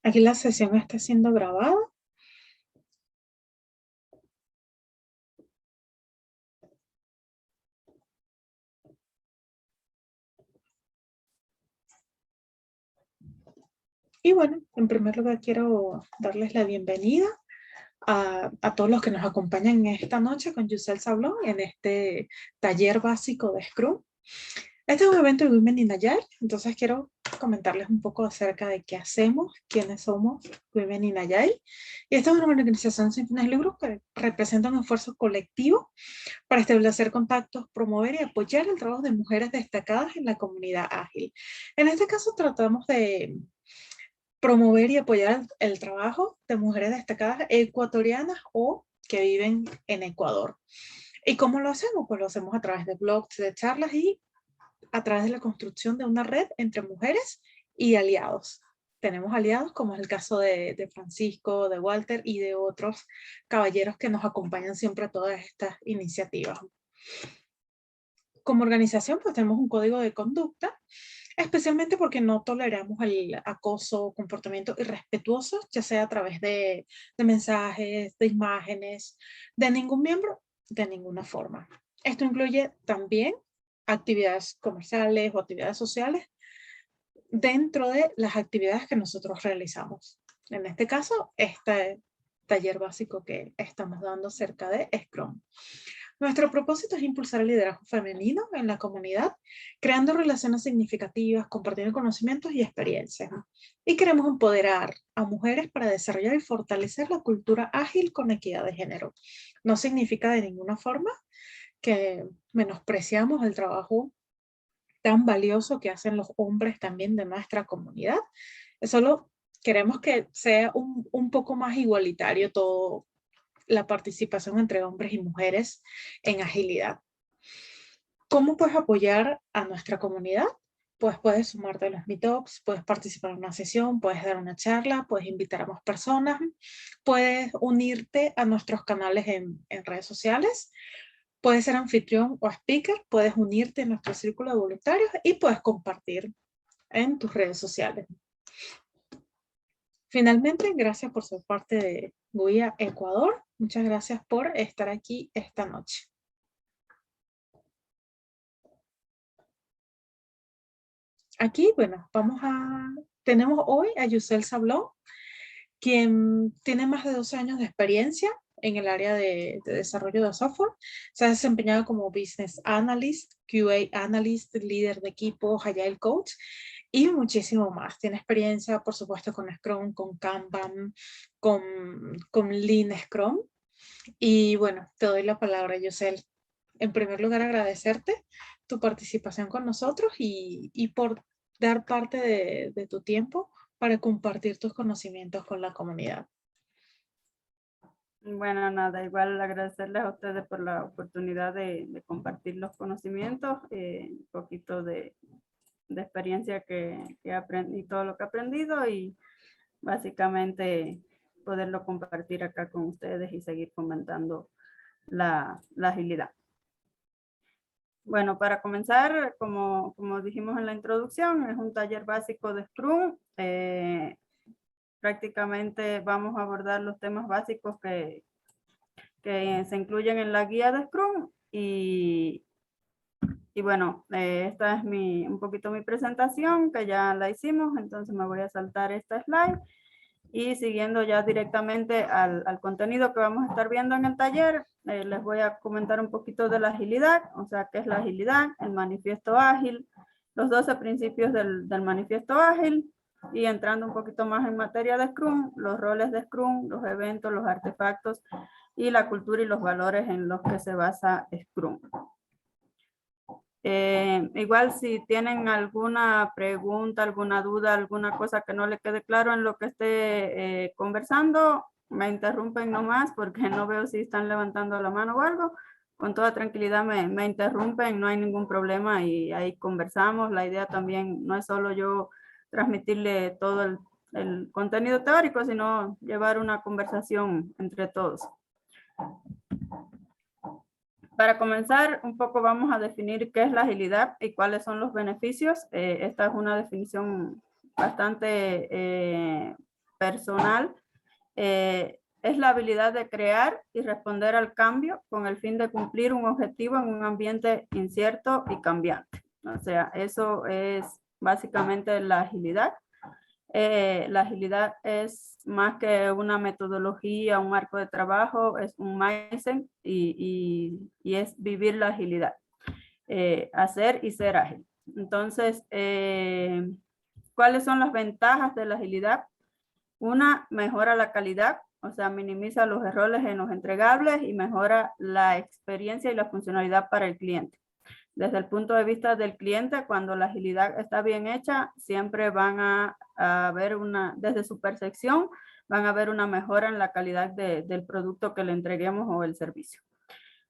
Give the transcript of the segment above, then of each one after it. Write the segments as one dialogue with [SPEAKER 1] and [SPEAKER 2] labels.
[SPEAKER 1] Aquí la sesión está siendo grabada. Y bueno, en primer lugar quiero darles la bienvenida a todos los que nos acompañan esta noche con Yusel Sablón en este taller básico de Scrum. Este es un evento de Women in Agile, entonces quiero comentarles un poco acerca de qué hacemos, quiénes somos Women in Agile. Y esta es una organización sin fines de lucro que representa un esfuerzo colectivo para establecer contactos, promover y apoyar el trabajo de mujeres destacadas en la comunidad ágil. En este caso tratamos de promover y apoyar el trabajo de mujeres destacadas ecuatorianas o que viven en Ecuador. ¿Y cómo lo hacemos? Pues lo hacemos a través de blogs, de charlas y a través de la construcción de una red entre mujeres y aliados. Tenemos aliados como es el caso de Francisco, de Walter y de otros caballeros que nos acompañan siempre a todas estas iniciativas. Como organización, pues tenemos un código de conducta, especialmente porque no toleramos el acoso o comportamientos irrespetuosos, ya sea a través de mensajes, de imágenes, de ningún miembro, de ninguna forma. Esto incluye también actividades comerciales o actividades sociales dentro de las actividades que nosotros realizamos. En este caso, este taller básico que estamos dando acerca de Scrum. Nuestro propósito es impulsar el liderazgo femenino en la comunidad, creando relaciones significativas, compartiendo conocimientos y experiencias. Y queremos empoderar a mujeres para desarrollar y fortalecer la cultura ágil con equidad de género. No significa de ninguna forma que menospreciamos el trabajo tan valioso que hacen los hombres también de nuestra comunidad. Solo queremos que sea un poco más igualitario todo la participación entre hombres y mujeres en agilidad. ¿Cómo puedes apoyar a nuestra comunidad? Pues puedes sumarte a los meetups, puedes participar en una sesión, puedes dar una charla, puedes invitar a más personas, puedes unirte a nuestros canales en redes sociales, puedes ser anfitrión o speaker, puedes unirte a nuestro círculo de voluntarios y puedes compartir en tus redes sociales. Finalmente, gracias por ser parte de GUIA Ecuador. Muchas gracias por estar aquí esta noche. Aquí, bueno, tenemos hoy a Yusel Sablón, quien tiene más de 12 años de experiencia en el área de desarrollo de software. Se ha desempeñado como Business Analyst, QA Analyst, líder de equipos, Agile Coach y muchísimo más. Tiene experiencia, por supuesto, con Scrum, con Kanban, con Lean Scrum. Y bueno, te doy la palabra, Yusel. En primer lugar, agradecerte tu participación con nosotros y por dar parte de tu tiempo para compartir tus conocimientos con la comunidad.
[SPEAKER 2] Bueno, nada, igual agradecerles a ustedes por la oportunidad de compartir los conocimientos, un poquito de experiencia que aprendí, todo lo que he aprendido y básicamente poderlo compartir acá con ustedes y seguir fomentando la agilidad. Bueno, para comenzar, como dijimos en la introducción, es un taller básico de Scrum. Prácticamente vamos a abordar los temas básicos que se incluyen en la guía de Scrum y bueno, esta es un poquito mi presentación que ya la hicimos, entonces me voy a saltar esta slide y siguiendo ya directamente al contenido que vamos a estar viendo en el taller, les voy a comentar un poquito de la agilidad, o sea, qué es la agilidad, el manifiesto ágil, los 12 principios del manifiesto ágil y entrando un poquito más en materia de Scrum, los roles de Scrum, los eventos, los artefactos y la cultura y los valores en los que se basa Scrum. Igual si tienen alguna pregunta, alguna duda, alguna cosa que no le quede claro en lo que esté conversando, me interrumpen nomás porque no veo si están levantando la mano o algo. Con toda tranquilidad me interrumpen, no hay ningún problema y ahí conversamos. La idea también no es solo yo transmitirle todo el contenido teórico, sino llevar una conversación entre todos. Para comenzar, un poco vamos a definir qué es la agilidad y cuáles son los beneficios. Esta es una definición bastante personal es la habilidad de crear y responder al cambio con el fin de cumplir un objetivo en un ambiente incierto y cambiante. O sea, eso es básicamente la agilidad. La agilidad es más que una metodología, un marco de trabajo, es un mindset y es vivir la agilidad, hacer y ser ágil. Entonces, ¿cuáles son las ventajas de la agilidad? Una, mejora la calidad, o sea, minimiza los errores en los entregables y mejora la experiencia y la funcionalidad para el cliente. Desde el punto de vista del cliente, cuando la agilidad está bien hecha, siempre van a ver desde su percepción, van a ver una mejora en la calidad del producto que le entreguemos o el servicio.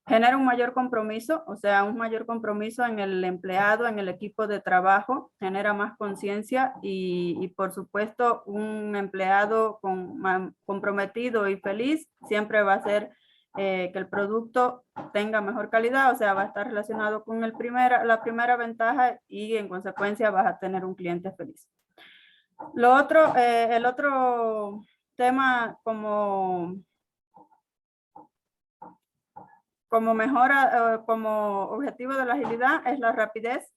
[SPEAKER 2] Genera un mayor compromiso, o sea, un mayor compromiso en el empleado, en el equipo de trabajo, genera más conciencia y por supuesto un empleado comprometido y feliz siempre va a ser que el producto tenga mejor calidad, o sea, va a estar relacionado con la primera ventaja y en consecuencia vas a tener un cliente feliz. Lo otro, el otro tema como mejora, como objetivo de la agilidad es la rapidez,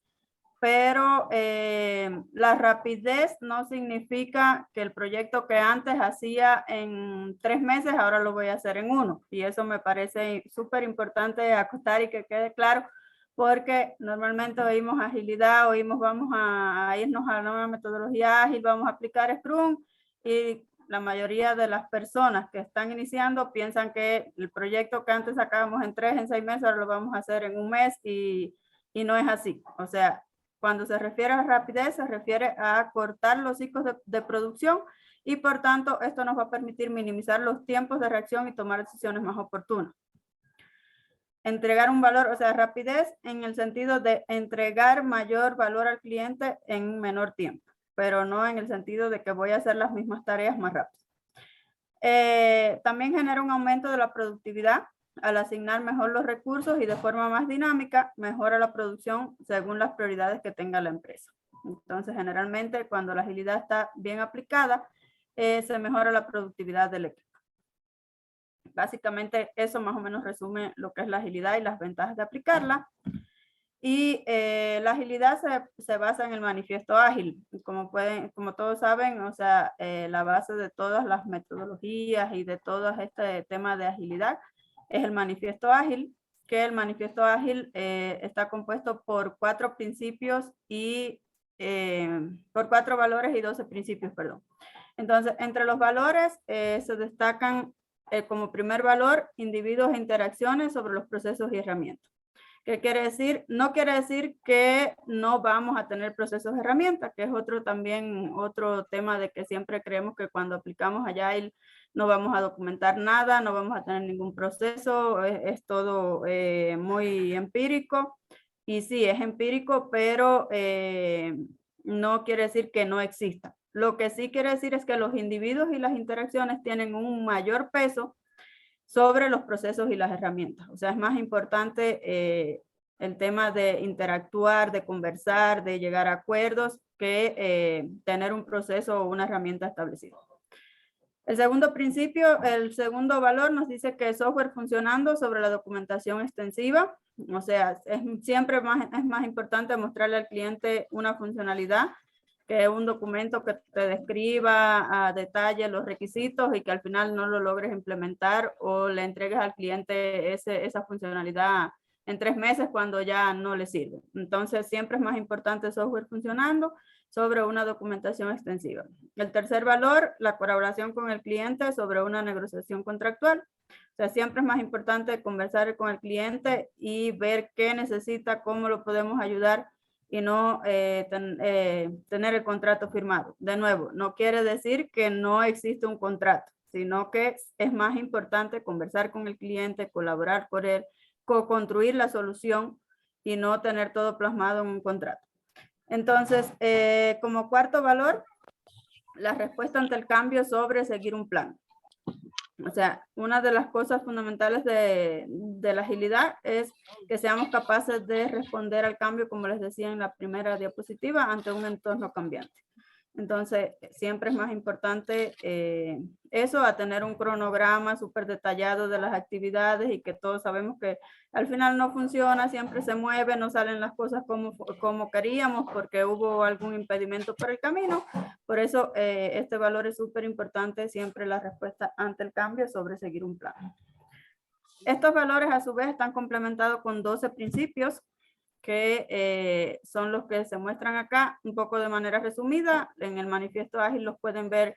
[SPEAKER 2] pero la rapidez no significa que el proyecto que antes hacía en 3 meses, ahora lo voy a hacer en 1. Y eso me parece súper importante acotar y que quede claro, porque normalmente oímos agilidad, oímos vamos a irnos a una metodología ágil, vamos a aplicar Scrum y la mayoría de las personas que están iniciando piensan que el proyecto que antes sacábamos en 3, en 6 meses, ahora lo vamos a hacer en 1 mes y no es así. O sea, cuando se refiere a rapidez, se refiere a cortar los ciclos de producción y por tanto esto nos va a permitir minimizar los tiempos de reacción y tomar decisiones más oportunas. Entregar un valor, o sea, rapidez en el sentido de entregar mayor valor al cliente en menor tiempo, pero no en el sentido de que voy a hacer las mismas tareas más rápido. También genera un aumento de la productividad. Al asignar mejor los recursos y de forma más dinámica, mejora la producción según las prioridades que tenga la empresa. Entonces, generalmente, cuando la agilidad está bien aplicada, se mejora la productividad del equipo. Básicamente, eso más o menos resume lo que es la agilidad y las ventajas de aplicarla. Y la agilidad se basa en el manifiesto ágil. Como todos saben, o sea, la base de todas las metodologías y de todo este tema de agilidad es el manifiesto ágil, que el manifiesto ágil está compuesto por 4 principios y por 4 valores y 12 principios, perdón. Entonces, entre los valores se destacan como primer valor individuos e interacciones sobre los procesos y herramientas. ¿Qué quiere decir? No quiere decir que no vamos a tener procesos de herramientas, que es otro tema de que siempre creemos que cuando aplicamos Agile no vamos a documentar nada, no vamos a tener ningún proceso, es todo muy empírico. Y sí, es empírico, pero no quiere decir que no exista. Lo que sí quiere decir es que los individuos y las interacciones tienen un mayor peso sobre los procesos y las herramientas. O sea, es más importante el tema de interactuar, de conversar, de llegar a acuerdos, que tener un proceso o una herramienta establecida. El segundo principio, el segundo valor nos dice que software funcionando sobre la documentación extensiva. O sea, siempre es más importante mostrarle al cliente una funcionalidad que un documento que te describa a detalle los requisitos y que al final no lo logres implementar o le entregues al cliente esa funcionalidad en 3 meses cuando ya no le sirve. Entonces, siempre es más importante el software funcionando sobre una documentación extensiva. El tercer valor, la colaboración con el cliente sobre una negociación contractual. O sea, siempre es más importante conversar con el cliente y ver qué necesita, cómo lo podemos ayudar y no tener el contrato firmado. De nuevo, no quiere decir que no existe un contrato, sino que es más importante conversar con el cliente, colaborar con él, co-construir la solución y no tener todo plasmado en un contrato. Entonces, como cuarto valor, la respuesta ante el cambio sobre seguir un plan. O sea, una de las cosas fundamentales de la agilidad es que seamos capaces de responder al cambio, como les decía en la primera diapositiva, ante un entorno cambiante. Entonces, siempre es más importante eso, a tener un cronograma súper detallado de las actividades y que todos sabemos que al final no funciona, siempre se mueve, no salen las cosas como queríamos porque hubo algún impedimento por el camino. Por eso, este valor es súper importante, siempre la respuesta ante el cambio sobre seguir un plan. Estos valores, a su vez, están complementados con 12 principios que son los que se muestran acá un poco de manera resumida. En el manifiesto ágil los pueden ver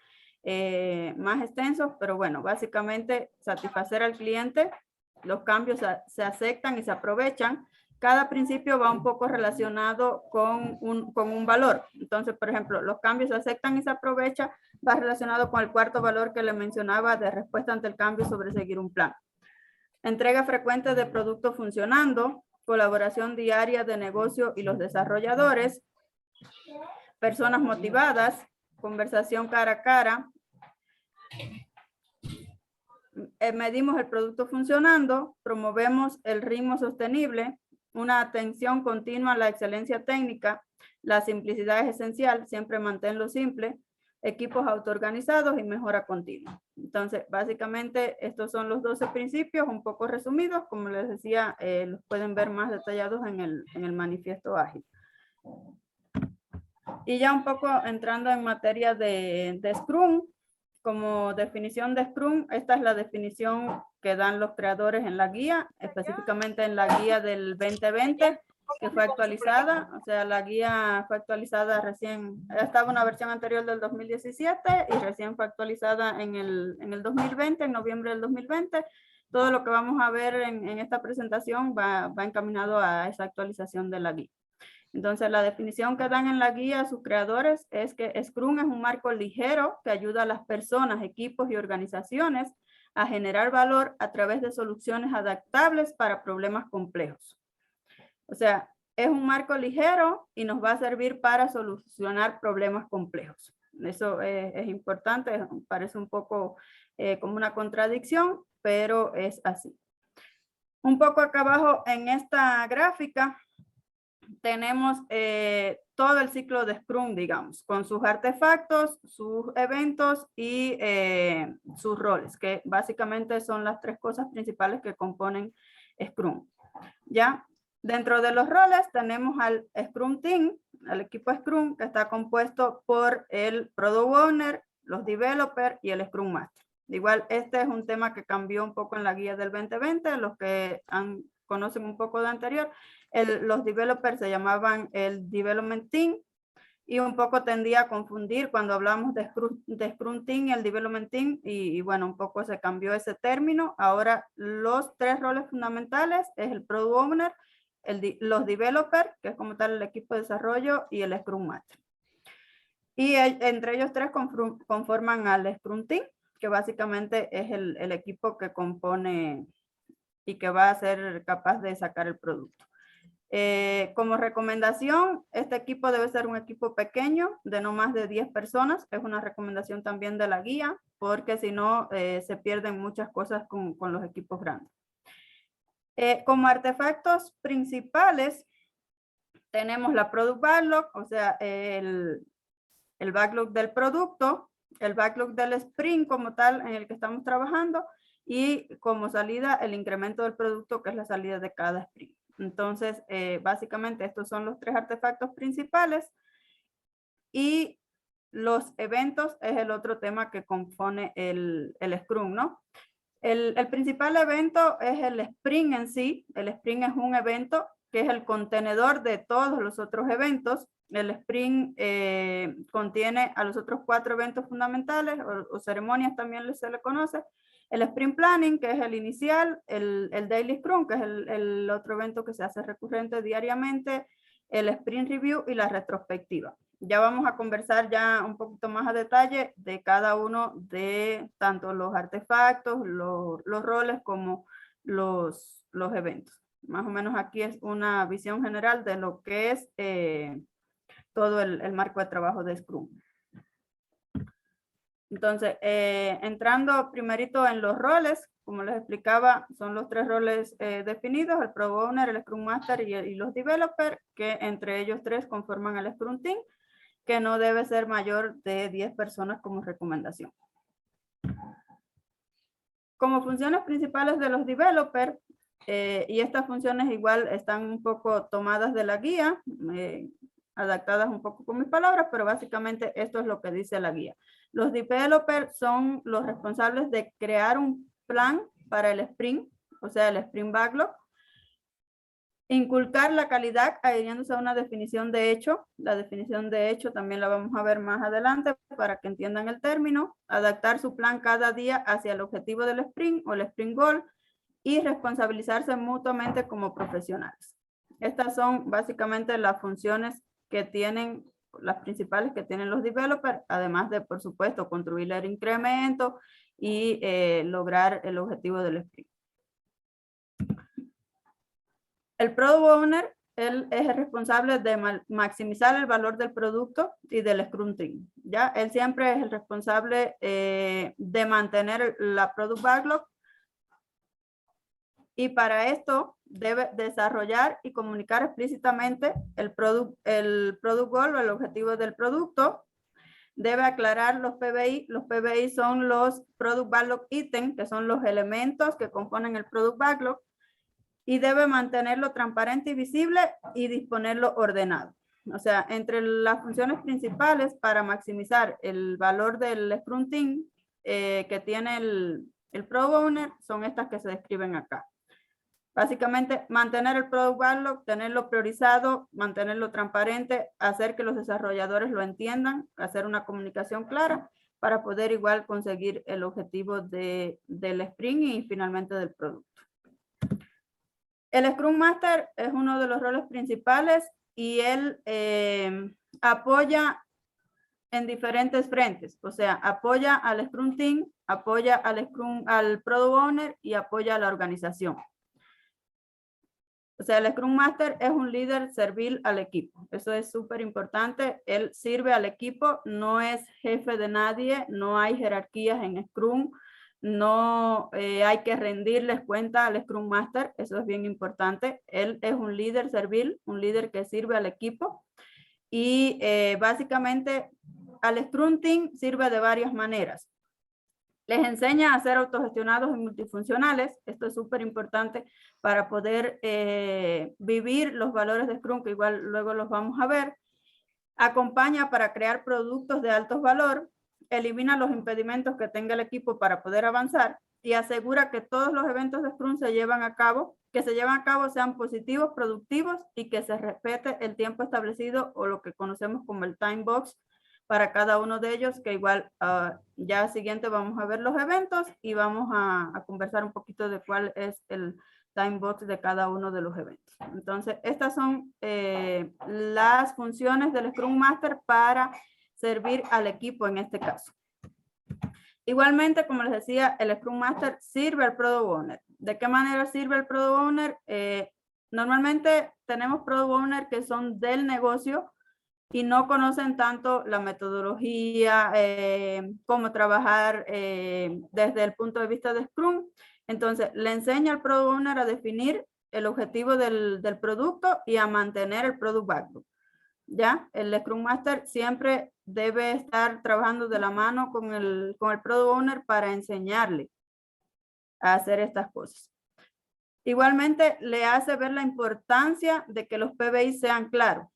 [SPEAKER 2] más extensos, pero bueno, básicamente satisfacer al cliente, los cambios se aceptan y se aprovechan. Cada principio va un poco relacionado con un valor. Entonces, por ejemplo, los cambios se aceptan y se aprovechan, va relacionado con el cuarto valor que le mencionaba de respuesta ante el cambio sobre seguir un plan. Entrega frecuente de producto funcionando, colaboración diaria de negocio y los desarrolladores, personas motivadas, conversación cara a cara, medimos el producto funcionando, promovemos el ritmo sostenible, una atención continua a la excelencia técnica, la simplicidad es esencial, siempre manténlo simple, equipos autoorganizados y mejora continua. Entonces, básicamente, estos son los 12 principios, un poco resumidos, como les decía, los pueden ver más detallados en el manifiesto ágil. Y ya un poco entrando en materia de Scrum, como definición de Scrum, esta es la definición que dan los creadores en la guía, específicamente en la guía del 2020, que fue actualizada, o sea, la guía fue actualizada recién, estaba una versión anterior del 2017 y recién fue actualizada en el 2020, en noviembre del 2020. Todo lo que vamos a ver en esta presentación va encaminado a esa actualización de la guía. Entonces, la definición que dan en la guía a sus creadores es que Scrum es un marco ligero que ayuda a las personas, equipos y organizaciones a generar valor a través de soluciones adaptables para problemas complejos. O sea, es un marco ligero y nos va a servir para solucionar problemas complejos. Eso es importante, parece un poco como una contradicción, pero es así. Un poco acá abajo en esta gráfica tenemos todo el ciclo de Scrum, digamos, con sus artefactos, sus eventos y sus roles, que básicamente son las tres cosas principales que componen Scrum. ¿Ya? Dentro de los roles tenemos al Scrum Team, al equipo Scrum, que está compuesto por el Product Owner, los Developers y el Scrum Master. Igual, este es un tema que cambió un poco en la guía del 2020, los que conocen un poco de anterior. Los developers se llamaban el Development Team y un poco tendía a confundir cuando hablamos de Scrum Team y el Development Team y bueno, un poco se cambió ese término. Ahora los tres roles fundamentales es el Product Owner, los Developers, que es como tal el equipo de desarrollo, y el Scrum Master. Y entre ellos tres conforman al Scrum Team, que básicamente es el equipo que compone y que va a ser capaz de sacar el producto. Como recomendación, este equipo debe ser un equipo pequeño de no más de 10 personas. Es una recomendación también de la guía, porque si no se pierden muchas cosas con los equipos grandes. Como artefactos principales, tenemos la Product Backlog, o sea, el backlog del producto, el backlog del sprint como tal en el que estamos trabajando y como salida el incremento del producto, que es la salida de cada sprint. Entonces, básicamente estos son los tres artefactos principales y los eventos es el otro tema que compone el Scrum, ¿no? El principal evento es el sprint en sí. El sprint es un evento que es el contenedor de todos los otros eventos. El sprint contiene a los otros 4 eventos fundamentales o ceremonias también se le conoce. El sprint planning, que es el inicial, el daily scrum, que es el otro evento que se hace recurrente diariamente, el sprint review y la retrospectiva. Ya vamos a conversar ya un poquito más a detalle de cada uno de tanto los artefactos, los roles como los eventos. Más o menos aquí es una visión general de lo que es todo el marco de trabajo de Scrum. Entonces, entrando primerito en los roles, como les explicaba, son los 3 roles definidos, el Product Owner, el Scrum Master y los Developers, que entre ellos 3 conforman el Scrum Team. que no debe ser mayor de 10 personas como recomendación. Como funciones principales de los developers, y estas funciones igual están un poco tomadas de la guía, adaptadas un poco con mis palabras, pero básicamente esto es lo que dice la guía. Los developers son los responsables de crear un plan para el sprint, o sea, el sprint backlog, inculcar la calidad adhiriéndose a una definición de hecho. La definición de hecho también la vamos a ver más adelante para que entiendan el término. Adaptar su plan cada día hacia el objetivo del sprint o el sprint goal y responsabilizarse mutuamente como profesionales. Estas son básicamente las funciones que tienen, las principales que tienen los developers, además de, por supuesto, construir el incremento y lograr el objetivo del sprint. El Product Owner, él es el responsable de maximizar el valor del producto y del Scrum Team. ¿Ya? Él siempre es el responsable de mantener la Product Backlog, y para esto debe desarrollar y comunicar explícitamente el Product Goal o el objetivo del producto. Debe aclarar los PBI. Los PBI son los Product Backlog Items, que son los elementos que componen el Product Backlog. Y debe mantenerlo transparente y visible y disponerlo ordenado. O sea, entre las funciones principales para maximizar el valor del Scrum Team que tiene el Product Owner son estas que se describen acá. Básicamente, mantener el Product Backlog, tenerlo priorizado, mantenerlo transparente, hacer que los desarrolladores lo entiendan, hacer una comunicación clara para poder igual conseguir el objetivo del sprint y finalmente del producto. El Scrum Master es uno de los roles principales y él apoya en diferentes frentes. O sea, apoya al Scrum Team, apoya al Product Owner y apoya a la organización. O sea, el Scrum Master es un líder servil al equipo. Eso es súper importante. Él sirve al equipo, no es jefe de nadie, no hay jerarquías en Scrum. No hay que rendirles cuenta al Scrum Master, eso es bien importante. Él es un líder servil, un líder que sirve al equipo y básicamente al Scrum Team sirve de varias maneras. Les enseña a ser autogestionados y multifuncionales, esto es súper importante para poder vivir los valores de Scrum, que igual luego los vamos a ver. Acompaña para crear productos de alto valor, elimina los impedimentos que tenga el equipo para poder avanzar y asegura que todos los eventos de Scrum que se llevan a cabo sean positivos, productivos y que se respete el tiempo establecido o lo que conocemos como el time box para cada uno de ellos, que igual ya siguiente vamos a ver los eventos y vamos a conversar un poquito de cuál es el time box de cada uno de los eventos. Entonces, estas son las funciones del Scrum Master para servir al equipo en este caso. Igualmente, como les decía, el Scrum Master sirve al Product Owner. ¿De qué manera sirve el Product Owner? Normalmente tenemos Product Owner que son del negocio y no conocen tanto la metodología, cómo trabajar desde el punto de vista de Scrum. Entonces, le enseña al Product Owner a definir el objetivo del producto y a mantener el Product Backlog. ¿Ya? El Scrum Master siempre debe estar trabajando de la mano con el Product Owner para enseñarle a hacer estas cosas. Igualmente, le hace ver la importancia de que los PBI sean claros,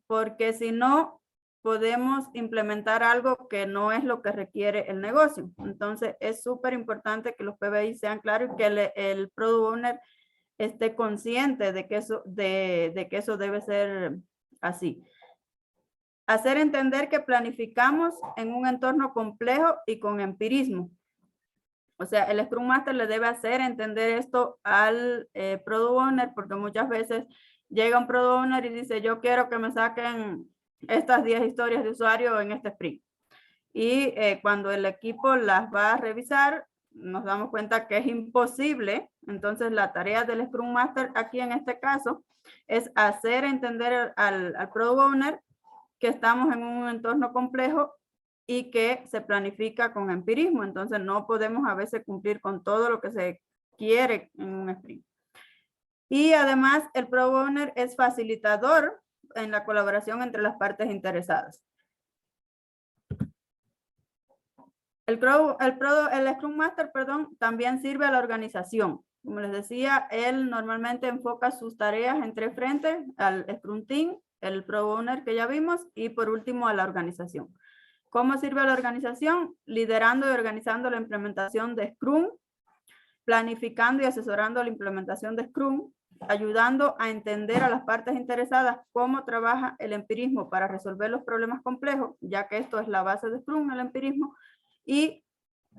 [SPEAKER 2] porque si no, podemos implementar algo que no es lo que requiere el negocio. Entonces, es súper importante que los PBI sean claros y que el Product Owner esté consciente de que eso debe ser así. Hacer entender que planificamos en un entorno complejo y con empirismo. O sea, el Scrum Master le debe hacer entender esto al Product Owner, porque muchas veces llega un Product Owner y dice, yo quiero que me saquen estas 10 historias de usuario en este sprint. Y cuando el equipo las va a revisar, nos damos cuenta que es imposible. Entonces, la tarea del Scrum Master aquí en este caso es hacer entender al Product Owner que estamos en un entorno complejo y que se planifica con empirismo. Entonces, no podemos a veces cumplir con todo lo que se quiere en un sprint. Y además, el Product Owner es facilitador en la colaboración entre las partes interesadas. El Scrum Master, perdón, también sirve a la organización. Como les decía, él normalmente enfoca sus tareas en 3 frentes: al Scrum Team, el Product Owner que ya vimos, y por último a la organización. ¿Cómo sirve a la organización? Liderando y organizando la implementación de Scrum, planificando y asesorando la implementación de Scrum, ayudando a entender a las partes interesadas cómo trabaja el empirismo para resolver los problemas complejos, ya que esto es la base de Scrum, el empirismo, y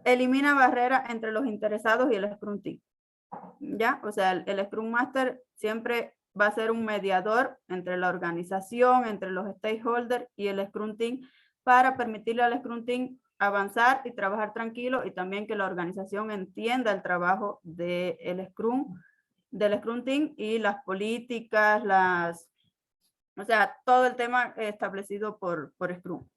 [SPEAKER 2] elimina barreras entre los interesados y el Scrum Team. ¿Ya? O sea, el Scrum Master siempre va a ser un mediador entre la organización, entre los stakeholders y el Scrum Team, para permitirle al Scrum Team avanzar y trabajar tranquilo, y también que la organización entienda el trabajo del Scrum Team y las políticas, o sea, todo el tema establecido por Scrum.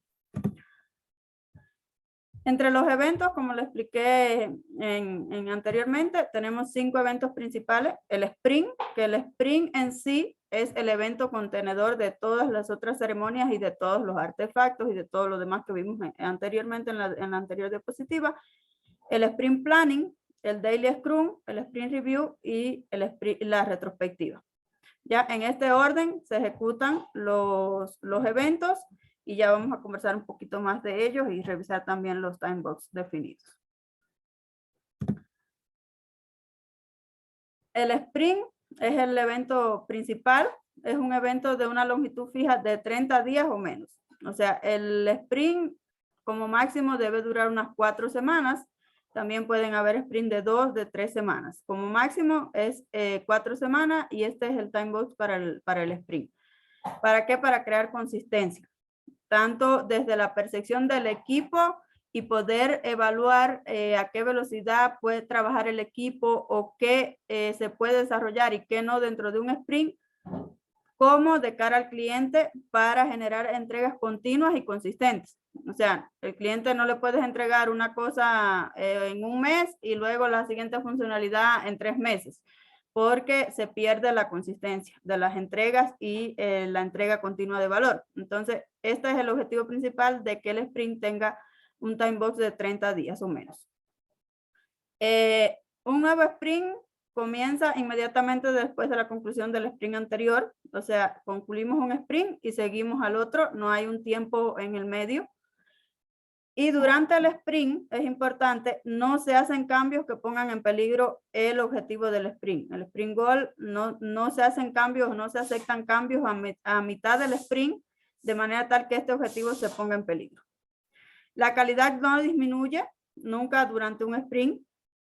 [SPEAKER 2] Entre los eventos, como le expliqué anteriormente, tenemos 5 eventos principales. El Sprint, que el Sprint en sí es el evento contenedor de todas las otras ceremonias y de todos los artefactos y de todo lo demás que vimos anteriormente en la anterior diapositiva. El Sprint Planning, el Daily Scrum, el Sprint Review y la retrospectiva. Ya en este orden se ejecutan los eventos, y ya vamos a conversar un poquito más de ellos y revisar también los time box definidos. El sprint es el evento principal. Es un evento de una longitud fija de 30 días o menos. O sea, el sprint como máximo debe durar unas 4 semanas. También pueden haber sprint de 2, de 3 semanas. Como máximo es 4 semanas, y este es el time box para el sprint. ¿Para qué? Para crear consistencia, tanto desde la percepción del equipo y poder evaluar a qué velocidad puede trabajar el equipo o qué se puede desarrollar y qué no dentro de un sprint, como de cara al cliente para generar entregas continuas y consistentes. O sea, el cliente no le puedes entregar una cosa en un mes y luego la siguiente funcionalidad en 3 meses, porque se pierde la consistencia de las entregas y la entrega continua de valor. Entonces, este es el objetivo principal de que el sprint tenga un time box de 30 días o menos. Un nuevo sprint comienza inmediatamente después de la conclusión del sprint anterior. O sea, concluimos un sprint y seguimos al otro. No hay un tiempo en el medio. Y durante el sprint, es importante, no se hacen cambios que pongan en peligro el objetivo del sprint. El sprint goal, no se hacen cambios, no se aceptan cambios a mitad del sprint, de manera tal que este objetivo se ponga en peligro. La calidad no disminuye nunca durante un sprint.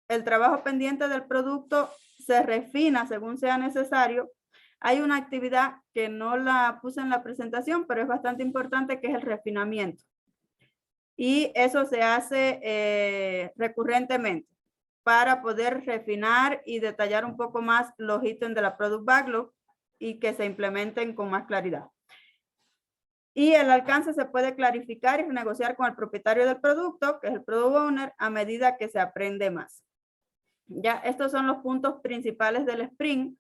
[SPEAKER 2] El trabajo pendiente del producto se refina según sea necesario. Hay una actividad que no la puse en la presentación, pero es bastante importante, que es el refinamiento. Y eso se hace recurrentemente para poder refinar y detallar un poco más los ítems de la Product Backlog y que se implementen con más claridad. Y el alcance se puede clarificar y negociar con el propietario del producto, que es el Product Owner, a medida que se aprende más. Ya, estos son los puntos principales del sprint.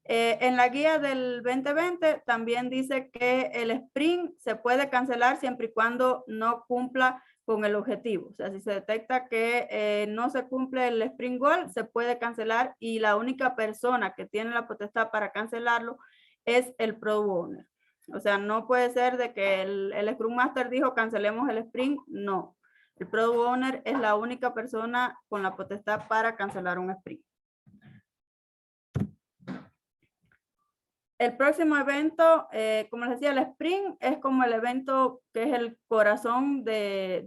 [SPEAKER 2] En la guía del 2020 también dice que el sprint se puede cancelar siempre y cuando no cumpla con el objetivo. O sea, si se detecta que no se cumple el sprint goal, se puede cancelar, y la única persona que tiene la potestad para cancelarlo es el Product Owner. O sea, no puede ser de que el Scrum Master dijo cancelemos el sprint. No. El Product Owner es la única persona con la potestad para cancelar un sprint. El próximo evento, como les decía, el sprint es como el evento que es el corazón de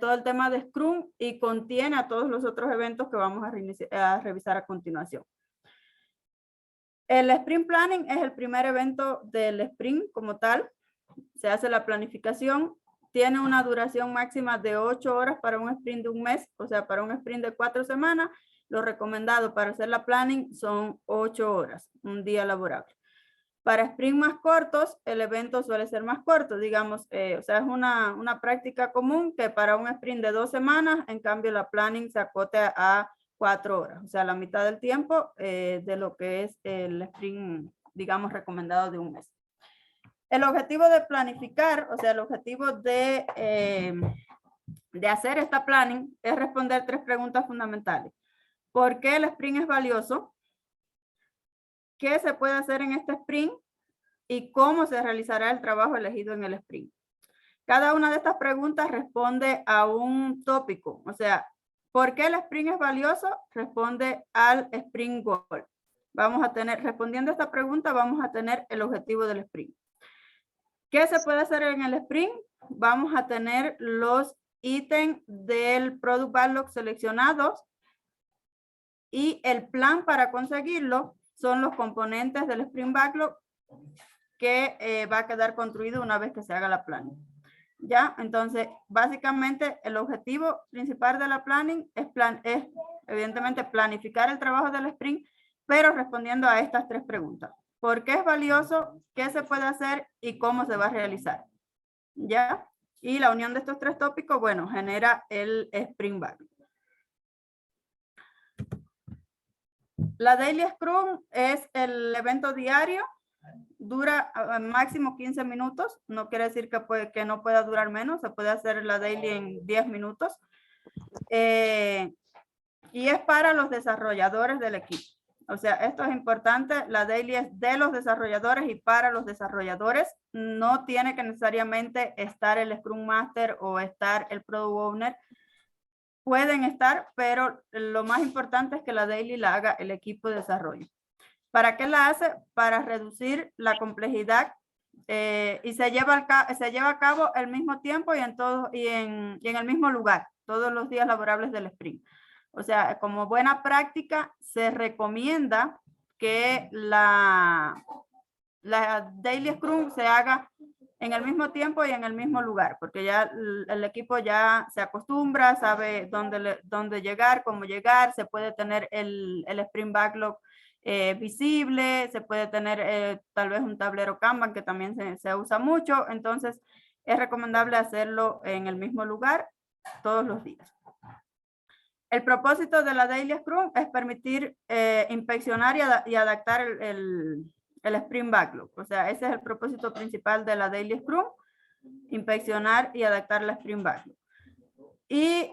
[SPEAKER 2] todo el tema de Scrum, y contiene a todos los otros eventos que vamos a revisar a continuación. El sprint planning es el primer evento del sprint como tal. Se hace la planificación. Tiene una duración máxima de 8 horas para un sprint de un mes, o sea, para un sprint de 4 semanas. Lo recomendado para hacer la planning son 8 horas, un día laborable. Para sprint más cortos, el evento suele ser más corto, digamos, o sea, es una práctica común que para un sprint de 2 semanas, en cambio la planning se acote a 4 horas, o sea, la mitad del tiempo de lo que es el sprint, digamos, recomendado de un mes. El objetivo de planificar, o sea, el objetivo de de hacer esta planning es responder 3 preguntas fundamentales. ¿Por qué el sprint es valioso? ¿Qué se puede hacer en este sprint? Y cómo se realizará el trabajo elegido en el sprint. Cada una de estas preguntas responde a un tópico. O sea, ¿por qué el sprint es valioso? Responde al sprint goal. Vamos a tener, respondiendo a esta pregunta, vamos a tener el objetivo del sprint. ¿Qué se puede hacer en el sprint? Vamos a tener los ítems del Product Backlog seleccionados y el plan para conseguirlo son los componentes del Sprint Backlog que va a quedar construido una vez que se haga la planning. ¿Ya? Entonces, básicamente, el objetivo principal de la planning es evidentemente planificar el trabajo del sprint, pero respondiendo a estas 3 preguntas. ¿Por qué es valioso? ¿Qué se puede hacer? ¿Y cómo se va a realizar? ¿Ya? Y la unión de estos 3 tópicos, bueno, genera el Sprint Backlog. La Daily Scrum es el evento diario. Dura máximo 15 minutos. No quiere decir que no pueda durar menos. Se puede hacer la Daily en 10 minutos. Y es para los desarrolladores del equipo. O sea, esto es importante. La Daily es de los desarrolladores y para los desarrolladores. No tiene que necesariamente estar el Scrum Master o estar el Product Owner. Pueden estar, pero lo más importante es que la Daily la haga el equipo de desarrollo. ¿Para qué la hace? Para reducir la complejidad y se lleva a cabo al mismo tiempo y en el mismo lugar, todos los días laborables del sprint. O sea, como buena práctica, se recomienda que la Daily Scrum se haga en el mismo tiempo y en el mismo lugar, porque ya el equipo ya se acostumbra, sabe dónde llegar, cómo llegar, se puede tener el Sprint Backlog visible, se puede tener tal vez un tablero Kanban que también se usa mucho, entonces es recomendable hacerlo en el mismo lugar todos los días. El propósito de la Daily Scrum es permitir inspeccionar y adaptar el Sprint Backlog. O sea, ese es el propósito principal de la Daily Scrum, inspeccionar y adaptar el Sprint Backlog. Y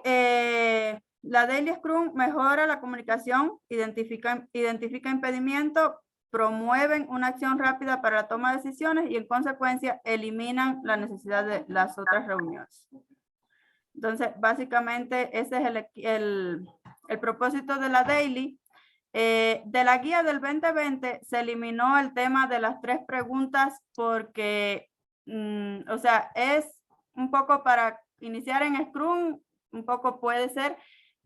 [SPEAKER 2] la Daily Scrum mejora la comunicación, identifica impedimentos, promueven una acción rápida para la toma de decisiones y en consecuencia eliminan la necesidad de las otras reuniones. Entonces, básicamente ese es el propósito de la Daily. De la guía del 2020 se eliminó el tema de las 3 preguntas porque, o sea, es un poco para iniciar en Scrum, un poco puede ser,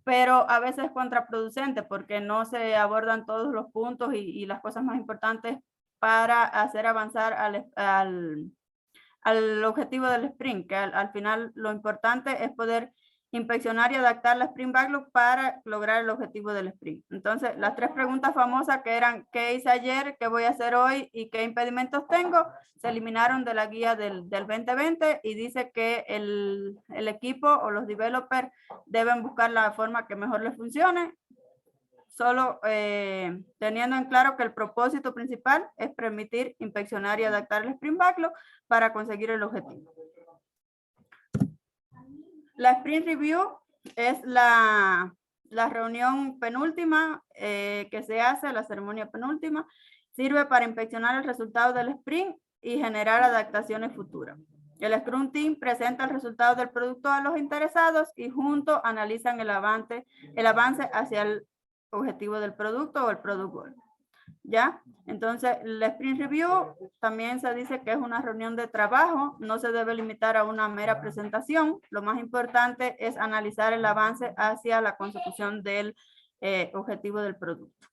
[SPEAKER 2] pero a veces es contraproducente porque no se abordan todos los puntos y las cosas más importantes para hacer avanzar al objetivo del sprint, que al final lo importante es poder inspeccionar y adaptar la Sprint Backlog para lograr el objetivo del sprint. Entonces, las 3 preguntas famosas que eran ¿qué hice ayer? ¿Qué voy a hacer hoy? ¿Y qué impedimentos tengo? Se eliminaron de la guía del 2020 y dice que el equipo o los developers deben buscar la forma que mejor les funcione, solo teniendo en claro que el propósito principal es permitir inspeccionar y adaptar el Sprint Backlog para conseguir el objetivo. La Sprint Review es la reunión penúltima que se hace, la ceremonia penúltima. Sirve para inspeccionar el resultado del sprint y generar adaptaciones futuras. El Scrum Team presenta el resultado del producto a los interesados y juntos analizan el avance hacia el objetivo del producto o el product goal. ¿Ya? Entonces, el Sprint Review también se dice que es una reunión de trabajo, no se debe limitar a una mera presentación. Lo más importante es analizar el avance hacia la consecución del objetivo del producto.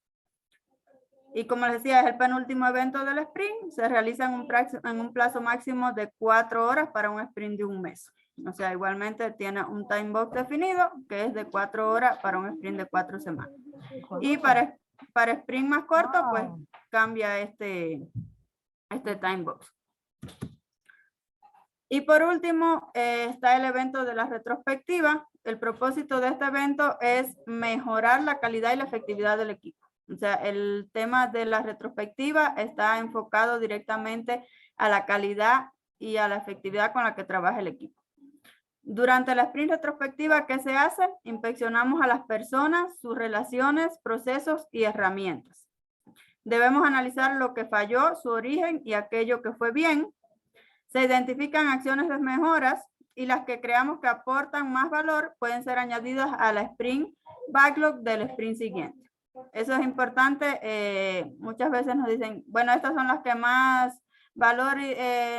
[SPEAKER 2] Y como les decía, es el penúltimo evento del sprint, se realiza en un plazo máximo de 4 horas para un sprint de un mes. O sea, igualmente tiene un time box definido que es de 4 horas para un sprint de 4 semanas. Y para sprint más corto, pues cambia este time box. Y por último, está el evento de la retrospectiva. El propósito de este evento es mejorar la calidad y la efectividad del equipo. O sea, el tema de la retrospectiva está enfocado directamente a la calidad y a la efectividad con la que trabaja el equipo. Durante la sprint retrospectiva, ¿qué se hace? Inspeccionamos a las personas, sus relaciones, procesos y herramientas. Debemos analizar lo que falló, su origen y aquello que fue bien. Se identifican acciones de mejoras y las que creamos que aportan más valor pueden ser añadidas a la sprint backlog del sprint siguiente. Eso es importante. Muchas veces nos dicen, bueno, estas son las que más valor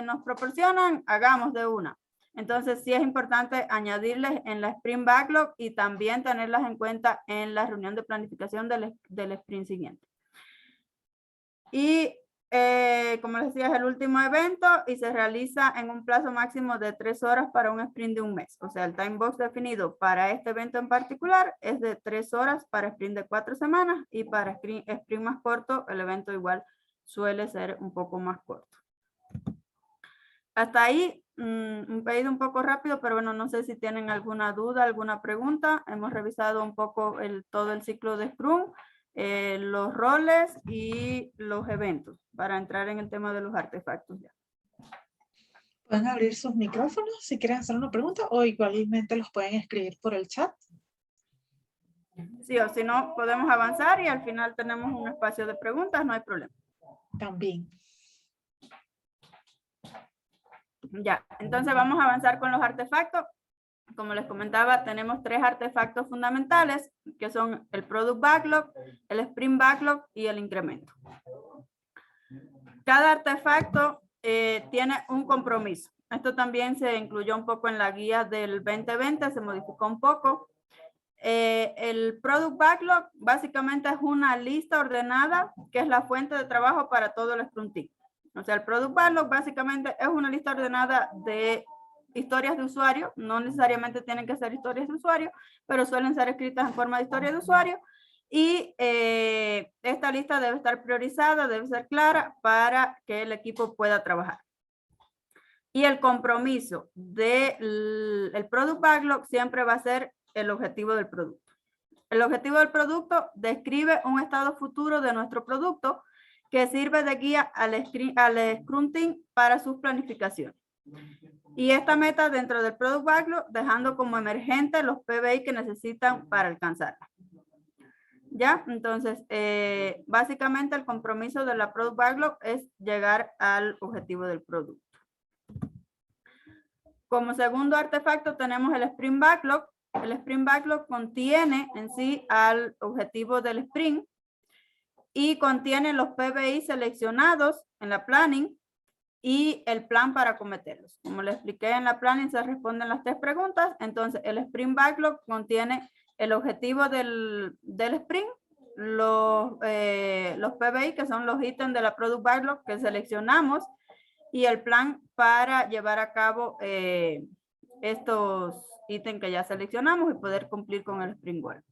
[SPEAKER 2] nos proporcionan, hagamos de una. Entonces sí es importante añadirles en la sprint backlog y también tenerlas en cuenta en la reunión de planificación del sprint siguiente. Y como les decía, es el último evento y se realiza en un plazo máximo de 3 horas para un sprint de un mes. O sea, el time box definido para este evento en particular es de 3 horas para sprint de 4 semanas y para sprint más corto, el evento igual suele ser un poco más corto. Hasta ahí, un pedido un poco rápido, pero bueno, no sé si tienen alguna duda, alguna pregunta. Hemos revisado un poco todo el ciclo de Scrum, los roles y los eventos para entrar en el tema de los artefactos ya.
[SPEAKER 1] Pueden abrir sus micrófonos si quieren hacer una pregunta o igualmente los pueden escribir por el chat.
[SPEAKER 2] Sí, o si no, podemos avanzar y al final tenemos un espacio de preguntas, no hay problema.
[SPEAKER 1] También.
[SPEAKER 2] Ya, entonces vamos a avanzar con los artefactos. Como les comentaba, tenemos 3 artefactos fundamentales, que son el Product Backlog, el Sprint Backlog y el incremento. Cada artefacto tiene un compromiso. Esto también se incluyó un poco en la guía del 2020, se modificó un poco. El Product Backlog básicamente es una lista ordenada que es la fuente de trabajo para todo el Scrum Team. O sea, el Product Backlog básicamente es una lista ordenada de historias de usuario. No necesariamente tienen que ser historias de usuario, pero suelen ser escritas en forma de historia de usuario. Y esta lista debe estar priorizada, debe ser clara para que el equipo pueda trabajar. Y el compromiso del Product Backlog siempre va a ser el objetivo del producto. El objetivo del producto describe un estado futuro de nuestro producto que sirve de guía al Scrum Team para sus planificaciones. Y esta meta dentro del Product Backlog, dejando como emergente los PBI que necesitan para alcanzarla. ¿Ya? Entonces, básicamente el compromiso de la Product Backlog es llegar al objetivo del producto. Como segundo artefacto tenemos el Sprint Backlog. El Sprint Backlog contiene en sí al objetivo del sprint y contiene los PBI seleccionados en la planning y el plan para acometerlos. Como les expliqué en la planning se responden las 3 preguntas. Entonces el Sprint Backlog contiene el objetivo del sprint, los PBI que son los ítems de la Product Backlog que seleccionamos y el plan para llevar a cabo estos ítems que ya seleccionamos y poder cumplir con el Sprint Goal.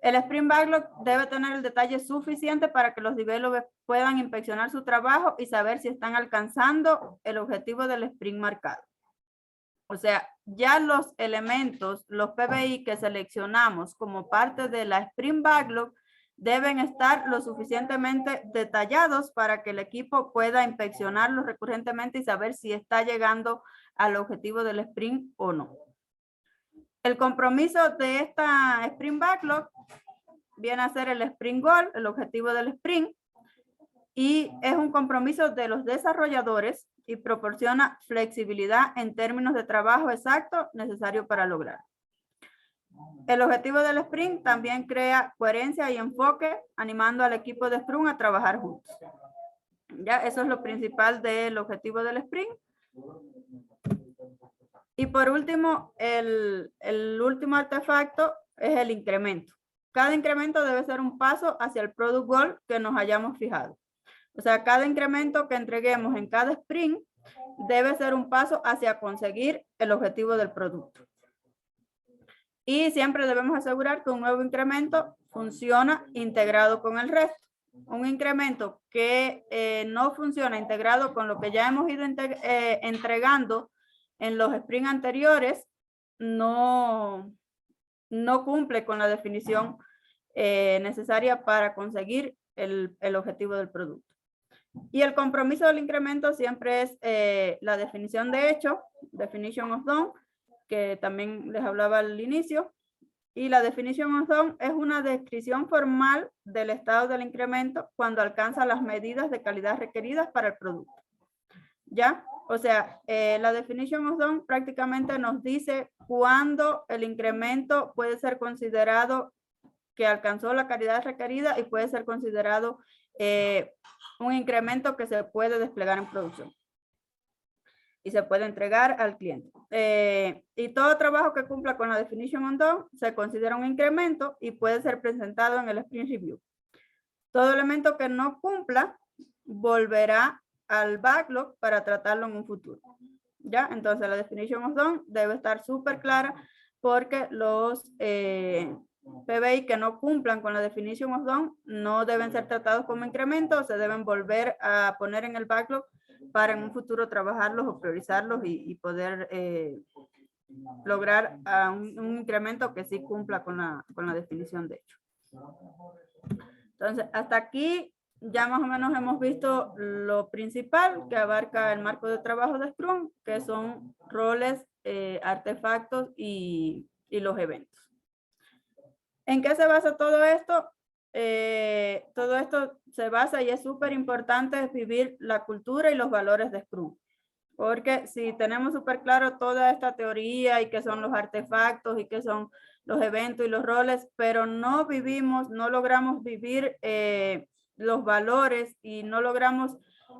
[SPEAKER 2] El Sprint Backlog debe tener el detalle suficiente para que los developers puedan inspeccionar su trabajo y saber si están alcanzando el objetivo del sprint marcado. O sea, ya los elementos, los PBI que seleccionamos como parte de la Sprint Backlog deben estar lo suficientemente detallados para que el equipo pueda inspeccionarlos recurrentemente y saber si está llegando al objetivo del sprint o no. El compromiso de esta Sprint Backlog viene a ser el Sprint Goal, el objetivo del sprint, y es un compromiso de los desarrolladores y proporciona flexibilidad en términos de trabajo exacto necesario para lograr. El objetivo del sprint también crea coherencia y enfoque, animando al equipo de Scrum a trabajar juntos. Ya, eso es lo principal del objetivo del sprint. Y por último, el último artefacto es el incremento. Cada incremento debe ser un paso hacia el product goal que nos hayamos fijado. O sea, cada incremento que entreguemos en cada sprint debe ser un paso hacia conseguir el objetivo del producto. Y siempre debemos asegurar que un nuevo incremento funciona integrado con el resto. Un incremento que no funciona integrado con lo que ya hemos ido entregando en los sprints anteriores no cumple con la definición necesaria para conseguir el objetivo del producto. Y el compromiso del incremento siempre es la definición de hecho, definition of done, que también les hablaba al inicio. Y la definition of done es una descripción formal del estado del incremento cuando alcanza las medidas de calidad requeridas para el producto. ¿Ya? O sea, la definition of done prácticamente nos dice cuándo el incremento puede ser considerado que alcanzó la calidad requerida y puede ser considerado un incremento que se puede desplegar en producción y se puede entregar al cliente. Y todo trabajo que cumpla con la definition of done se considera un incremento y puede ser presentado en el sprint review. Todo elemento que no cumpla volverá al backlog para tratarlo en un futuro. ¿Ya? Entonces la definition of done debe estar súper clara porque los PBI que no cumplan con la definition of done no deben ser tratados como incrementos, se deben volver a poner en el backlog para en un futuro trabajarlos o priorizarlos y poder lograr un incremento que sí cumpla con la definición de hecho. Entonces, hasta aquí ya más o menos hemos visto lo principal que abarca el marco de trabajo de Scrum, que son roles, artefactos y los eventos. ¿En qué se basa todo esto? Todo esto se basa y es súper importante vivir la cultura y los valores de Scrum. Porque si tenemos súper claro toda esta teoría y qué son los artefactos y qué son los eventos y los roles, pero no vivimos, no logramos vivir los valores y no logramos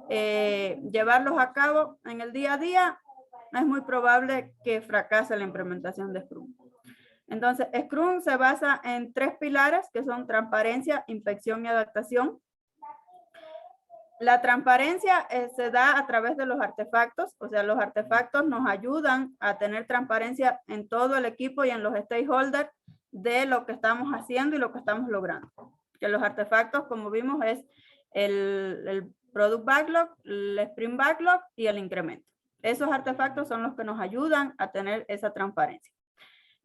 [SPEAKER 2] llevarlos a cabo en el día a día, es muy probable que fracase la implementación de Scrum. Entonces, Scrum se basa en 3 pilares que son transparencia, inspección y adaptación. La transparencia se da a través de los artefactos, o sea, los artefactos nos ayudan a tener transparencia en todo el equipo y en los stakeholders de lo que estamos haciendo y lo que estamos logrando. Que los artefactos, como vimos, es el Product Backlog, el Sprint Backlog y el incremento. Esos artefactos son los que nos ayudan a tener esa transparencia.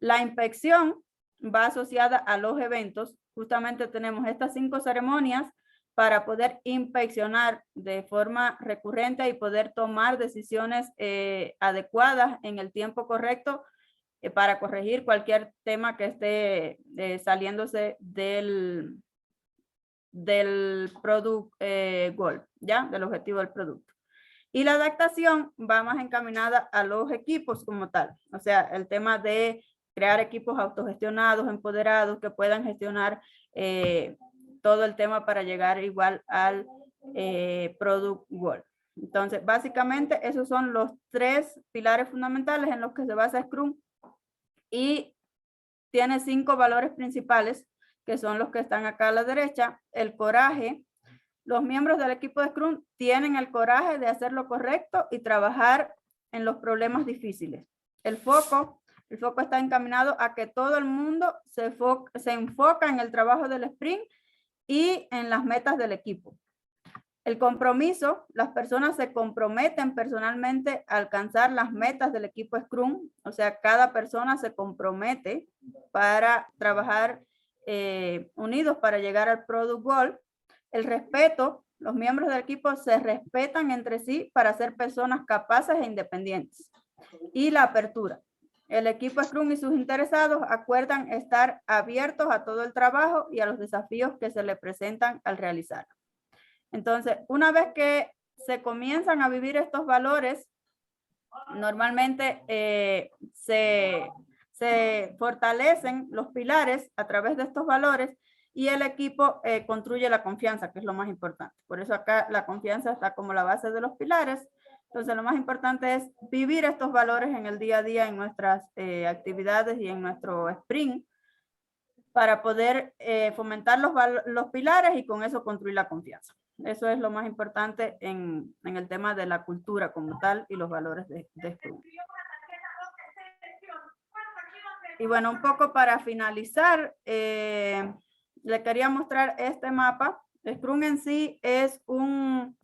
[SPEAKER 2] La inspección va asociada a los eventos. Justamente tenemos estas 5 ceremonias para poder inspeccionar de forma recurrente y poder tomar decisiones adecuadas en el tiempo correcto para corregir cualquier tema que esté saliéndose del product goal, ¿ya? Del objetivo del producto. Y la adaptación va más encaminada a los equipos como tal. O sea, el tema de crear equipos autogestionados, empoderados, que puedan gestionar todo el tema para llegar igual al product goal. Entonces, básicamente, esos son los 3 pilares fundamentales en los que se basa Scrum y tiene 5 valores principales, que son los que están acá a la derecha. El coraje. Los miembros del equipo de Scrum tienen el coraje de hacer lo correcto y trabajar en los problemas difíciles. El foco está encaminado a que todo el mundo se enfoca en el trabajo del sprint y en las metas del equipo. El compromiso, las personas se comprometen personalmente a alcanzar las metas del equipo Scrum, o sea, cada persona se compromete para trabajar unidos para llegar al Product Goal. El respeto, los miembros del equipo se respetan entre sí para ser personas capaces e independientes. Y la apertura. El equipo Scrum y sus interesados acuerdan estar abiertos a todo el trabajo y a los desafíos que se le presentan al realizarlo. Entonces, una vez que se comienzan a vivir estos valores, normalmente se fortalecen los pilares a través de estos valores y el equipo construye la confianza, que es lo más importante. Por eso acá la confianza está como la base de los pilares. Entonces, lo más importante es vivir estos valores en el día a día, en nuestras actividades y en nuestro sprint, para poder fomentar los pilares y con eso construir la confianza. Eso es lo más importante en el tema de la cultura como tal y los valores de Scrum. Y bueno, un poco para finalizar, le quería mostrar este mapa. Scrum en sí es un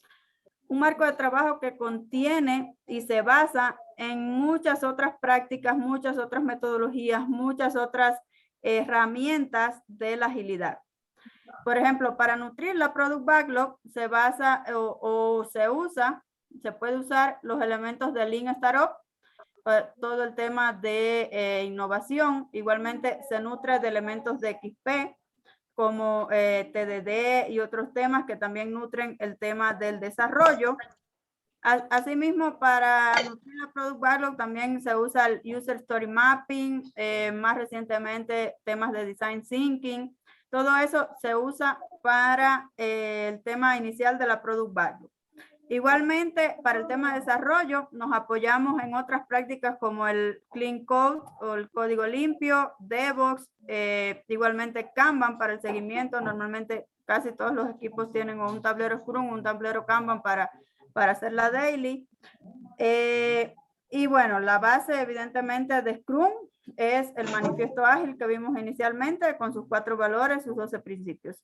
[SPEAKER 2] marco de trabajo que contiene y se basa en muchas otras prácticas, muchas otras metodologías, muchas otras herramientas de la agilidad. Por ejemplo, para nutrir la Product Backlog se basa se puede usar los elementos de Lean Startup, todo el tema de innovación. Igualmente se nutre de elementos de XP como TDD y otros temas que también nutren el tema del desarrollo. Asimismo, para nutrir la Product Backlog también se usa el User Story Mapping, más recientemente temas de Design Thinking. Todo eso se usa para el tema inicial de la Product Backlog. Igualmente, para el tema de desarrollo, nos apoyamos en otras prácticas como el Clean Code o el código limpio, DevOps, igualmente Kanban para el seguimiento. Normalmente casi todos los equipos tienen un tablero Scrum, un tablero Kanban para hacer la daily. Y bueno, la base evidentemente de Scrum es el manifiesto ágil que vimos inicialmente con sus 4 valores, sus 12 principios.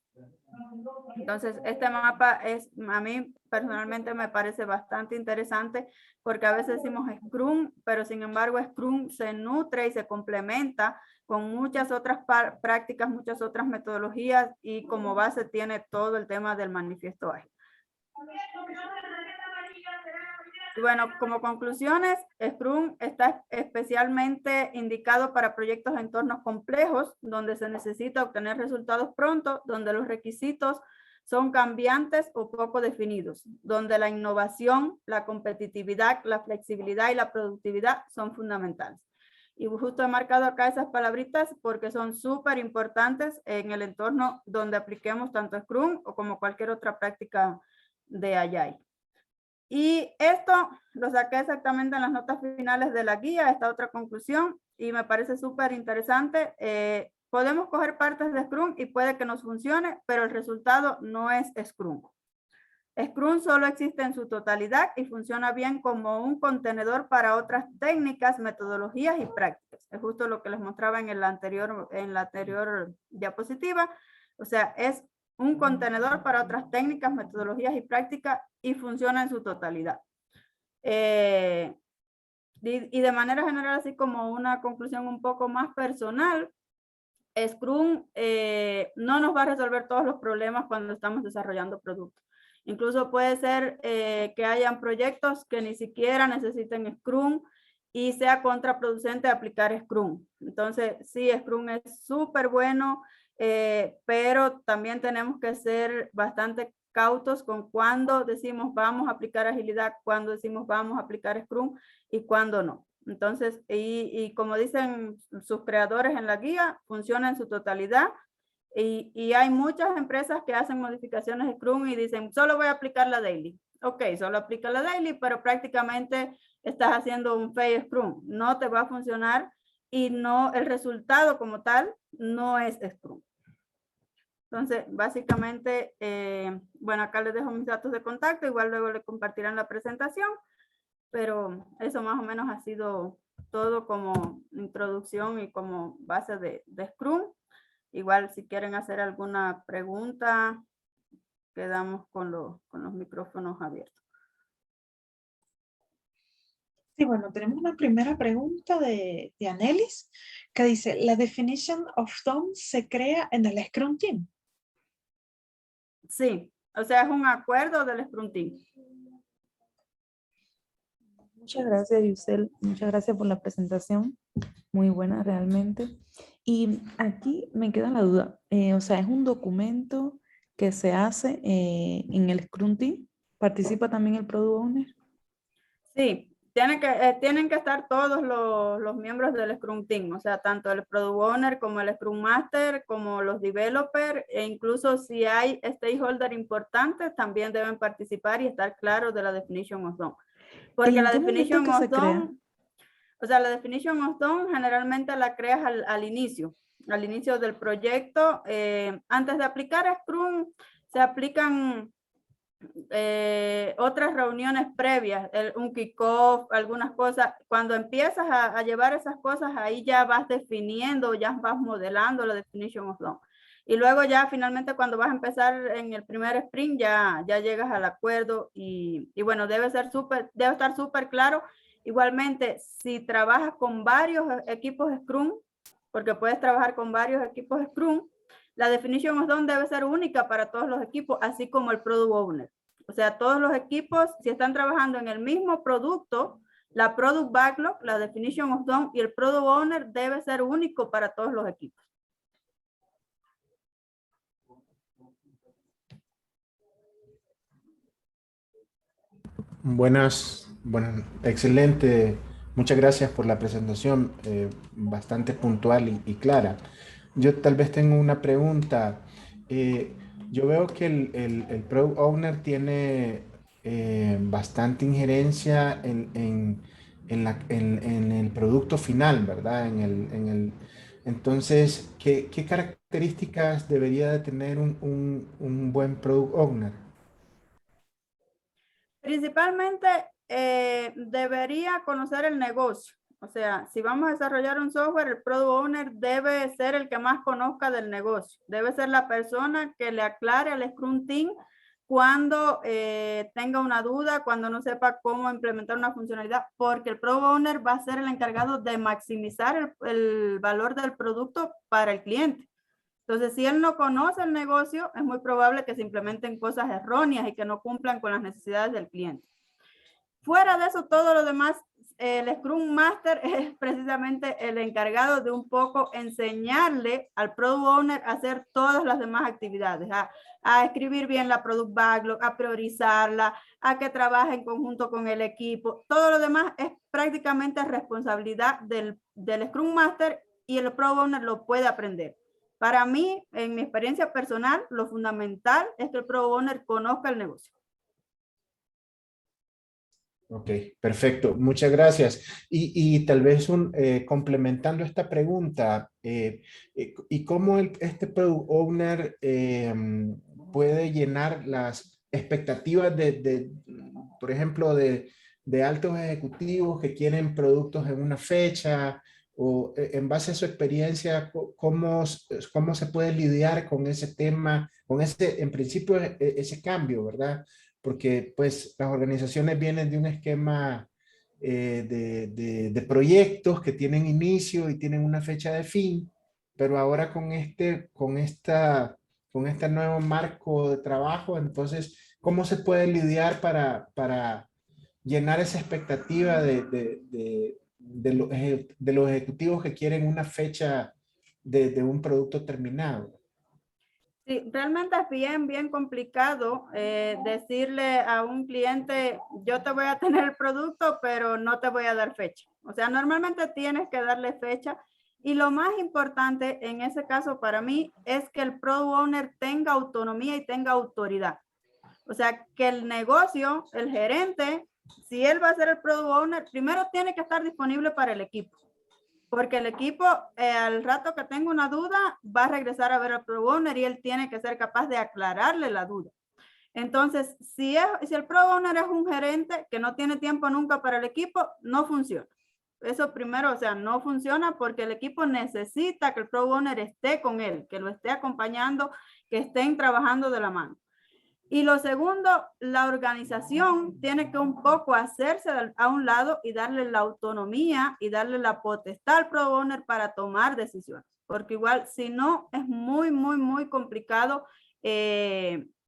[SPEAKER 2] Entonces, este mapa a mí personalmente me parece bastante interesante porque a veces decimos Scrum, pero sin embargo Scrum se nutre y se complementa con muchas otras prácticas, muchas otras metodologías y como base tiene todo el tema del manifiesto ágil. Y bueno, como conclusiones, Scrum está especialmente indicado para proyectos en entornos complejos, donde se necesita obtener resultados pronto, donde los requisitos son cambiantes o poco definidos, donde la innovación, la competitividad, la flexibilidad y la productividad son fundamentales. Y justo he marcado acá esas palabritas porque son súper importantes en el entorno donde apliquemos tanto Scrum o como cualquier otra práctica de Agile. Y esto lo saqué exactamente en las notas finales de la guía, esta otra conclusión, y me parece súper interesante. Podemos coger partes de Scrum y puede que nos funcione, pero el resultado no es Scrum. Scrum solo existe en su totalidad y funciona bien como un contenedor para otras técnicas, metodologías y prácticas. Es justo lo que les mostraba en la anterior diapositiva. O sea, es un contenedor para otras técnicas, metodologías y prácticas y funciona en su totalidad. Y de manera general, así como una conclusión un poco más personal, Scrum no nos va a resolver todos los problemas cuando estamos desarrollando productos. Incluso puede ser que hayan proyectos que ni siquiera necesiten Scrum y sea contraproducente aplicar Scrum. Entonces, sí, Scrum es súper bueno, pero también tenemos que ser bastante cautos con cuándo decimos vamos a aplicar agilidad, cuándo decimos vamos a aplicar Scrum y cuándo no. Entonces, y como dicen sus creadores en la guía, funciona en su totalidad. Y hay muchas empresas que hacen modificaciones de Scrum y dicen, solo voy a aplicar la daily. Ok, solo aplica la daily, pero prácticamente estás haciendo un fail Scrum. No te va a funcionar y no, el resultado como tal no es Scrum. Entonces, básicamente, bueno, acá les dejo mis datos de contacto, igual luego le compartirán la presentación, pero eso más o menos ha sido todo como introducción y como base de Scrum. Igual si quieren hacer alguna pregunta, quedamos con los micrófonos abiertos.
[SPEAKER 1] Sí, bueno, tenemos una primera pregunta de Anelis que dice, ¿la definition of done se crea en el Scrum Team?
[SPEAKER 2] Sí, o sea, es un acuerdo del Scrum Team.
[SPEAKER 3] Muchas gracias, Yusel. Muchas gracias por la presentación. Muy buena realmente. Y aquí me queda la duda. O sea, ¿es un documento que se hace en el Scrum Team? ¿Participa también el Product Owner?
[SPEAKER 2] Sí, tienen que estar todos los miembros del Scrum Team, o sea, tanto el Product Owner como el Scrum Master, como los developers, e incluso si hay stakeholders importantes, también deben participar y estar claros de la definition of done. Porque la definition of done, o sea, la definition of done generalmente la creas al inicio del proyecto. Antes de aplicar Scrum, se aplican otras reuniones previas, un kickoff, algunas cosas. Cuando empiezas a llevar esas cosas, ahí ya vas definiendo, ya vas modelando la definition of done. Y luego ya finalmente cuando vas a empezar en el primer sprint, ya llegas al acuerdo y bueno, debe estar súper claro. Igualmente, si trabajas con varios equipos Scrum, porque puedes trabajar con varios equipos Scrum, la definition of done debe ser única para todos los equipos, así como el Product Owner. O sea, todos los equipos, si están trabajando en el mismo producto, La Product Backlog, la Definition of Done y el Product Owner debe ser único para todos los equipos.
[SPEAKER 4] Buenas, excelente. Muchas gracias por la presentación, bastante puntual y clara. Yo tal vez tengo una pregunta. Yo veo que el Product Owner tiene bastante injerencia en el producto final, ¿verdad? Entonces, ¿qué características debería de tener un buen Product Owner?
[SPEAKER 2] Principalmente debería conocer el negocio. O sea, si vamos a desarrollar un software, el Product Owner debe ser el que más conozca del negocio. Debe ser la persona que le aclare al Scrum Team cuando tenga una duda, cuando no sepa cómo implementar una funcionalidad, porque el Product Owner va a ser el encargado de maximizar el valor del producto para el cliente. Entonces, si él no conoce el negocio, es muy probable que se implementen cosas erróneas y que no cumplan con las necesidades del cliente. Fuera de eso, todo lo demás, el Scrum Master es precisamente el encargado de un poco enseñarle al Product Owner a hacer todas las demás actividades, a escribir bien la Product Backlog, a priorizarla, a que trabaje en conjunto con el equipo. Todo lo demás es prácticamente responsabilidad del Scrum Master y el Product Owner lo puede aprender. Para mí, en mi experiencia personal, lo fundamental es que el Product Owner conozca el negocio.
[SPEAKER 4] Ok, perfecto. Muchas gracias. Y tal vez complementando esta pregunta, ¿y cómo este Product Owner puede llenar las expectativas por ejemplo, de altos ejecutivos que quieren productos en una fecha? O en base a su experiencia, ¿cómo se puede lidiar con ese tema, con en principio, ese cambio, ¿verdad? Porque pues las organizaciones vienen de un esquema de proyectos que tienen inicio y tienen una fecha de fin, pero ahora con este nuevo marco de trabajo, entonces, ¿cómo se puede lidiar para llenar esa expectativa de los ejecutivos que quieren una fecha de un producto terminado?
[SPEAKER 2] Sí, realmente es bien complicado decirle a un cliente, yo te voy a tener el producto, pero no te voy a dar fecha. O sea, normalmente tienes que darle fecha. Y lo más importante en ese caso para mí es que el Product Owner tenga autonomía y tenga autoridad. O sea, que el negocio, el gerente, si él va a ser el Product Owner, primero tiene que estar disponible para el equipo. Porque el equipo, al rato que tenga una duda, va a regresar a ver al Product Owner y él tiene que ser capaz de aclararle la duda. Entonces, si el Product Owner es un gerente que no tiene tiempo nunca para el equipo, no funciona. Eso primero, o sea, no funciona porque el equipo necesita que el Product Owner esté con él, que lo esté acompañando, que estén trabajando de la mano. Y lo segundo, la organización tiene que un poco hacerse a un lado y darle la autonomía y darle la potestad al Product Owner para tomar decisiones. Porque igual, si no, es muy complicado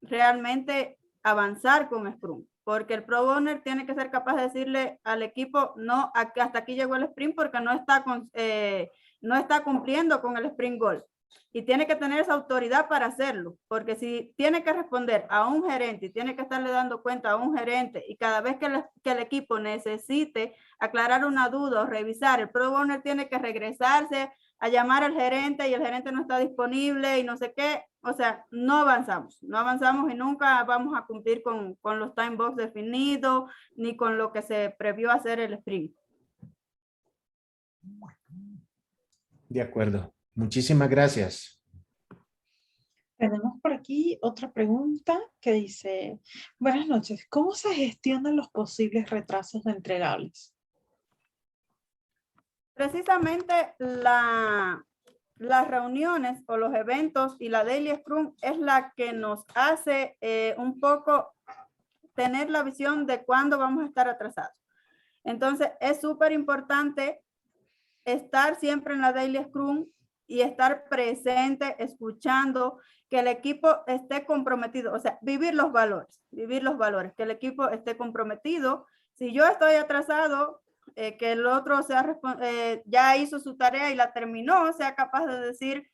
[SPEAKER 2] realmente avanzar con Scrum. Porque el Product Owner tiene que ser capaz de decirle al equipo, no, hasta aquí llegó el sprint porque no está cumpliendo con el sprint goal. Y tiene que tener esa autoridad para hacerlo, porque si tiene que responder a un gerente y tiene que estarle dando cuenta a un gerente y cada vez que el equipo necesite aclarar una duda o revisar, el Product Owner tiene que regresarse a llamar al gerente y el gerente no está disponible y no sé qué, o sea, no avanzamos y nunca vamos a cumplir con los time box definidos ni con lo que se previó hacer el sprint.
[SPEAKER 4] De acuerdo. Muchísimas gracias.
[SPEAKER 1] Tenemos por aquí otra pregunta que dice, buenas noches, ¿cómo se gestionan los posibles retrasos de entregables?
[SPEAKER 2] Precisamente las reuniones o los eventos y la Daily Scrum es la que nos hace un poco tener la visión de cuándo vamos a estar atrasados. Entonces, es súper importante estar siempre en la Daily Scrum y estar presente, escuchando, que el equipo esté comprometido, o sea, vivir los valores, que el equipo esté comprometido. Si yo estoy atrasado, que el otro sea ya hizo su tarea y la terminó, sea capaz de decir,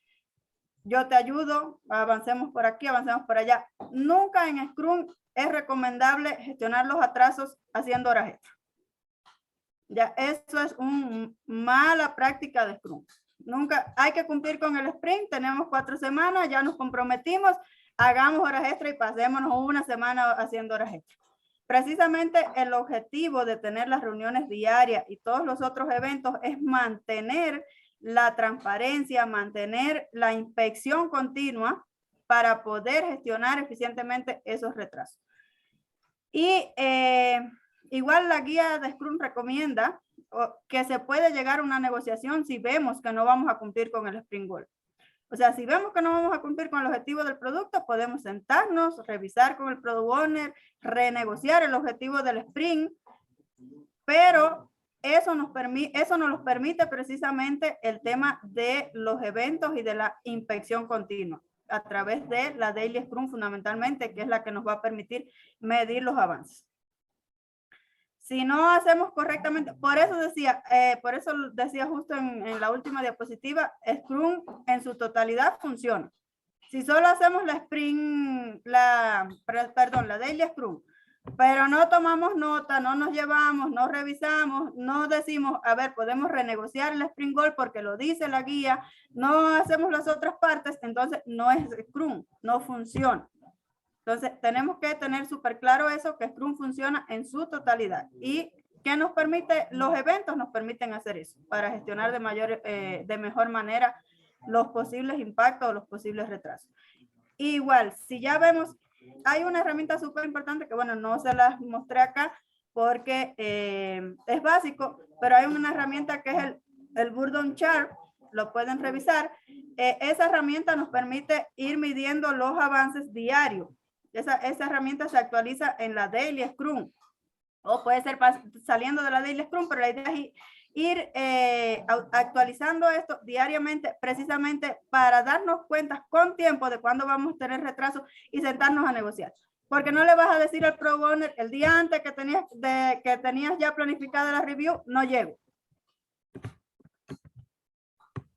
[SPEAKER 2] yo te ayudo, avancemos por aquí, avancemos por allá. Nunca en Scrum es recomendable gestionar los atrasos haciendo horas extra. Ya, eso es una mala práctica de Scrum. Nunca hay que cumplir con el sprint, tenemos 4 semanas, ya nos comprometimos, hagamos horas extra y pasémonos una semana haciendo horas extra. Precisamente el objetivo de tener las reuniones diarias y todos los otros eventos es mantener la transparencia, mantener la inspección continua para poder gestionar eficientemente esos retrasos. Y igual la guía de Scrum recomienda que se puede llegar a una negociación si vemos que no vamos a cumplir con el sprint goal. O sea, si vemos que no vamos a cumplir con el objetivo del producto, podemos sentarnos, revisar con el product owner, renegociar el objetivo del sprint, pero eso nos permite precisamente el tema de los eventos y de la inspección continua a través de la Daily Scrum fundamentalmente, que es la que nos va a permitir medir los avances. Si no hacemos correctamente, por eso decía justo en la última diapositiva, Scrum en su totalidad funciona. Si solo hacemos la Daily Scrum, pero no tomamos nota, no nos llevamos, no revisamos, no decimos, a ver, podemos renegociar el sprint goal porque lo dice la guía, no hacemos las otras partes, entonces no es Scrum, no funciona. Entonces, tenemos que tener súper claro eso, que Scrum funciona en su totalidad. ¿Y qué nos permite? Los eventos nos permiten hacer eso, para gestionar de mejor manera los posibles impactos o los posibles retrasos. Igual, si ya vemos, hay una herramienta súper importante que, bueno, no se las mostré acá porque es básico, pero hay una herramienta que es el Burden Chart, lo pueden revisar. Esa herramienta nos permite ir midiendo los avances diarios. Esa herramienta se actualiza en la Daily Scrum o puede ser saliendo de la Daily Scrum, pero la idea es ir actualizando esto diariamente precisamente para darnos cuenta con tiempo de cuándo vamos a tener retraso y sentarnos a negociar. Porque no le vas a decir al Product Owner el día antes que tenías ya planificada la review, no llego.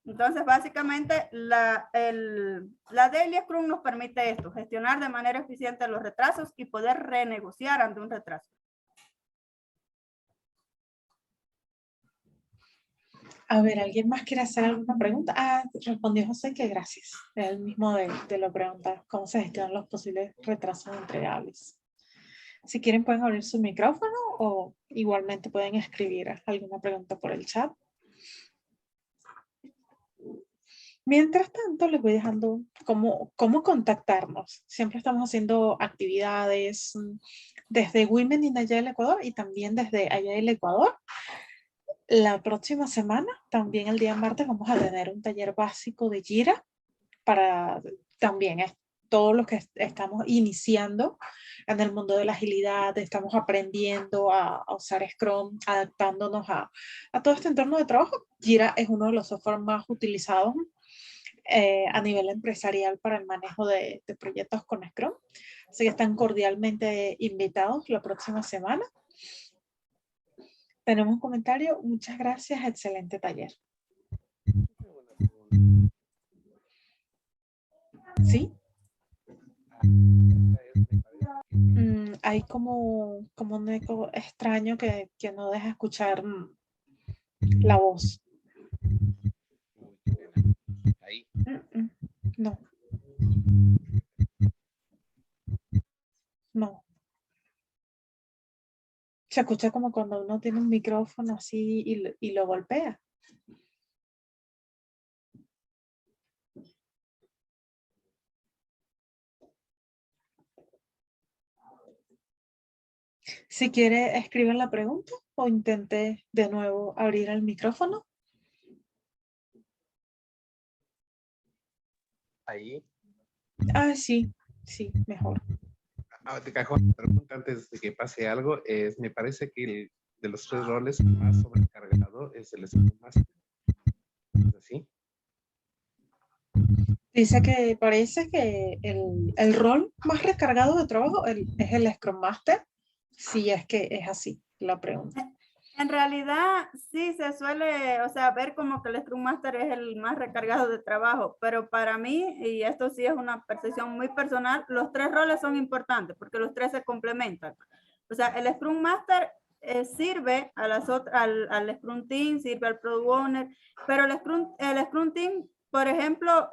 [SPEAKER 2] Entonces, básicamente, la Daily Scrum nos permite esto, gestionar de manera eficiente los retrasos y poder renegociar ante un retraso.
[SPEAKER 1] A ver, ¿alguien más quiere hacer alguna pregunta? Ah, respondió José que gracias. Es el mismo de la pregunta, ¿cómo se gestionan los posibles retrasos entregables? Si quieren pueden abrir su micrófono o igualmente pueden escribir alguna pregunta por el chat. Mientras tanto, les voy dejando cómo contactarnos. Siempre estamos haciendo actividades desde Women in Agile Ecuador y también desde Agile Ecuador. La próxima semana, también el día martes, vamos a tener un taller básico de Jira para también todos los que estamos iniciando en el mundo de la agilidad, estamos aprendiendo a usar Scrum, adaptándonos a todo este entorno de trabajo. Jira es uno de los softwares más utilizados a nivel empresarial para el manejo de proyectos con Scrum. Así que están cordialmente invitados la próxima semana. Tenemos un comentario. Muchas gracias. Excelente taller. ¿Sí? Hay como un eco extraño que no deja escuchar la voz.
[SPEAKER 5] Ahí.
[SPEAKER 1] No. No. Se escucha como cuando uno tiene un micrófono así y lo golpea. Si quiere, escribe la pregunta o intente de nuevo abrir el micrófono.
[SPEAKER 5] Ahí.
[SPEAKER 1] Ah, sí, mejor.
[SPEAKER 5] De cajón, pregunta antes de que pase algo, me parece que de los 3 roles más sobrecargado es el Scrum Master. ¿Es así?
[SPEAKER 1] Dice que parece que el rol más recargado de trabajo es el Scrum Master, si es que es así la pregunta.
[SPEAKER 2] En realidad, sí se suele, o sea, ver como que el Scrum Master es el más recargado de trabajo, pero para mí, y esto sí es una percepción muy personal, los 3 roles son importantes porque los 3 se complementan. O sea, el Scrum Master sirve a al Scrum Team, sirve al Product Owner, pero el Scrum Team, por ejemplo,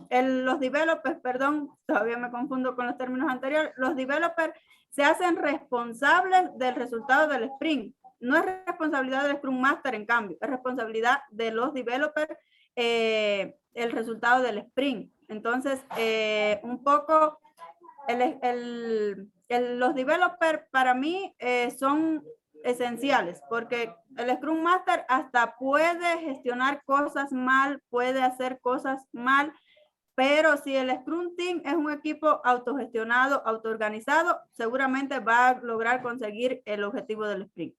[SPEAKER 2] los developers, perdón, todavía me confundo con los términos anteriores, los developers se hacen responsables del resultado del sprint. No es responsabilidad del Scrum Master, en cambio, es responsabilidad de los developers el resultado del sprint. Entonces, un poco, los developers para mí son esenciales, porque el Scrum Master hasta puede gestionar cosas mal, puede hacer cosas mal, pero si el Scrum Team es un equipo autogestionado, autoorganizado, seguramente va a lograr conseguir el objetivo del sprint.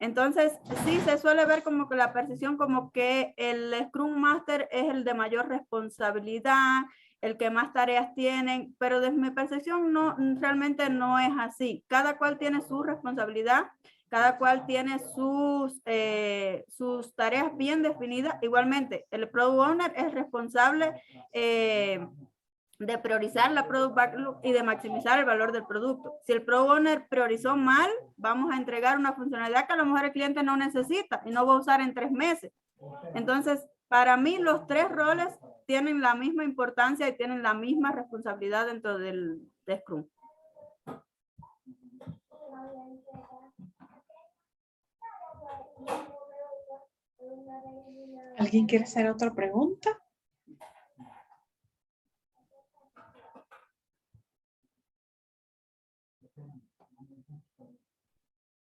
[SPEAKER 2] Entonces, sí se suele ver como que la percepción como que el Scrum Master es el de mayor responsabilidad, el que más tareas tienen, pero desde mi percepción no, realmente no es así. Cada cual tiene su responsabilidad, cada cual tiene sus tareas bien definidas. Igualmente, el Product Owner es responsable de priorizar la Product Backlog y de maximizar el valor del producto. Si el Product Owner priorizó mal, vamos a entregar una funcionalidad que a lo mejor el cliente no necesita y no va a usar en 3 meses. Entonces, para mí los 3 roles tienen la misma importancia y tienen la misma responsabilidad dentro del Scrum.
[SPEAKER 1] ¿Alguien quiere hacer otra pregunta?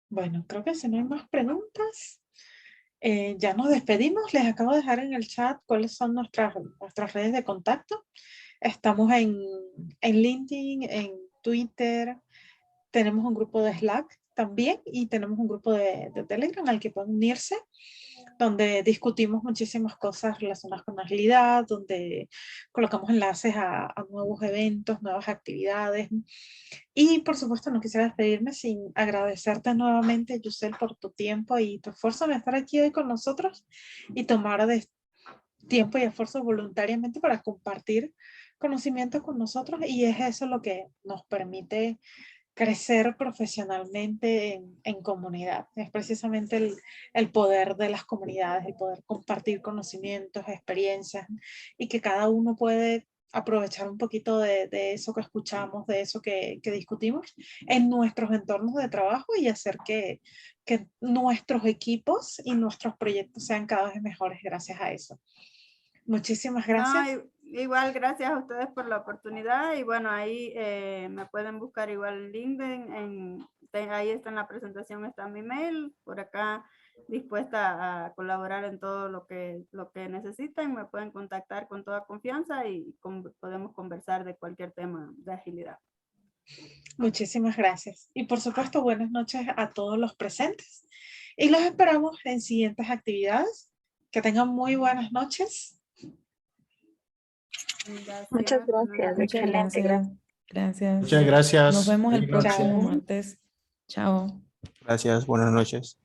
[SPEAKER 1] Bueno, creo que si no hay más preguntas, ya nos despedimos. Les acabo de dejar en el chat cuáles son nuestras redes de contacto. Estamos en LinkedIn, en Twitter, tenemos un grupo de Slack también y tenemos un grupo de Telegram al que pueden unirse, donde discutimos muchísimas cosas relacionadas con agilidad, donde colocamos enlaces a nuevos eventos, nuevas actividades. Y por supuesto no quisiera despedirme sin agradecerte nuevamente, Yusel, por tu tiempo y tu esfuerzo en estar aquí hoy con nosotros y tomar tiempo y esfuerzo voluntariamente para compartir conocimiento con nosotros, y es eso lo que nos permite crecer profesionalmente en comunidad. Es precisamente el poder de las comunidades, el poder compartir conocimientos, experiencias, y que cada uno puede aprovechar un poquito de eso que escuchamos, de eso que discutimos en nuestros entornos de trabajo y hacer que nuestros equipos y nuestros proyectos sean cada vez mejores gracias a eso. Muchísimas gracias.
[SPEAKER 2] No, igual gracias a ustedes por la oportunidad y bueno, ahí me pueden buscar igual en LinkedIn, ahí está en la presentación, está mi mail, por acá dispuesta a colaborar en todo lo que necesiten, me pueden contactar con toda confianza y podemos conversar de cualquier tema de agilidad.
[SPEAKER 1] Muchísimas gracias. Y por supuesto, buenas noches a todos los presentes y los esperamos en siguientes actividades. Que tengan muy buenas noches.
[SPEAKER 6] Muchas gracias.
[SPEAKER 3] Muchas
[SPEAKER 6] Excelente.
[SPEAKER 3] gracias. Gracias.
[SPEAKER 4] Muchas gracias.
[SPEAKER 3] Nos vemos el
[SPEAKER 4] Buenas noches.
[SPEAKER 3] próximo
[SPEAKER 1] Chao.
[SPEAKER 3] martes. Chao.
[SPEAKER 7] Gracias, buenas noches.